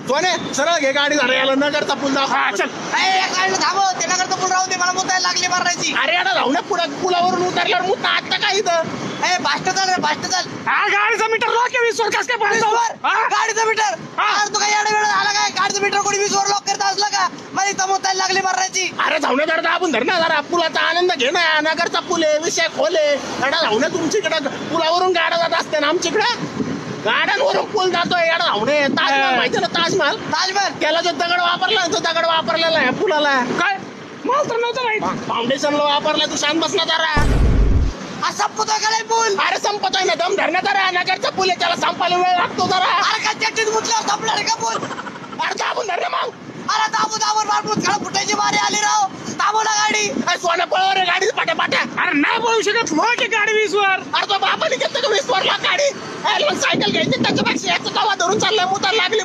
सोने सरळ घे गाडी झालं याला नगरचा पूल दाखव. हा चल. गाडीला थांबव ते नगरचं पूल राहू दे मला मुतायला लागली मारायची. अरे याला जाऊ ना पुलावरून उतरल्यावर मुद्दा आता काय इथं फास्ट चाल रे फास्ट चाल. हा गाडीचा मीटर लॉक आहे 20 वर कस काय पाहतो? गाडीचं मीटर अरे तू काय एवढा वेळ झाला काय गाडीचं मीटर कोणी 20 वर लॉक करत असला का मला इथं मुतायला लागली मारायची. अरे जाऊ ना जरा आपण धर ना जरा पुलाचा आनंद घे ना नगरचा पूल आहे विषय खोले एडा जाऊ ना तुमच्याकडे पुलावरून गाड्या जात असते ना आमच्याकडे गाड्यांवरून पूल जातोय एडा जाऊ नये ताजमहल माहिती ना ताजमहल ताजमहल त्याला जो दगड वापरला तो दगड वापरलेला आहे पुलाला काय मला तर नव्हतं माहित. फाउंडेशनला वापरला तू शांत बसला जरा हा संपतोय का पूल. अरे संपतोय ना दम धरणं जरा नगरचा पूल आहे त्याला संपायला वेळ लागतो जरा अरे काय चट्टीत मुतल्यावर संपणार का पूल. अरे दाबून धर ना मग अरे दाबू दाबून मारपूत खेळ फुटायची बारी आली राव. दाबू ना गाडी. अरे सोनं पळवर गाडी पाट्या पाट्या अरे नाही बोलू शकत लॉक आहे गाडी 20 वर. अरे तो बापाने घेतलं का 20 वरला गाडी सायकल घ्यायची त्याच्यापेक्षा याचं कवा धरून चाललंय मुतार लागली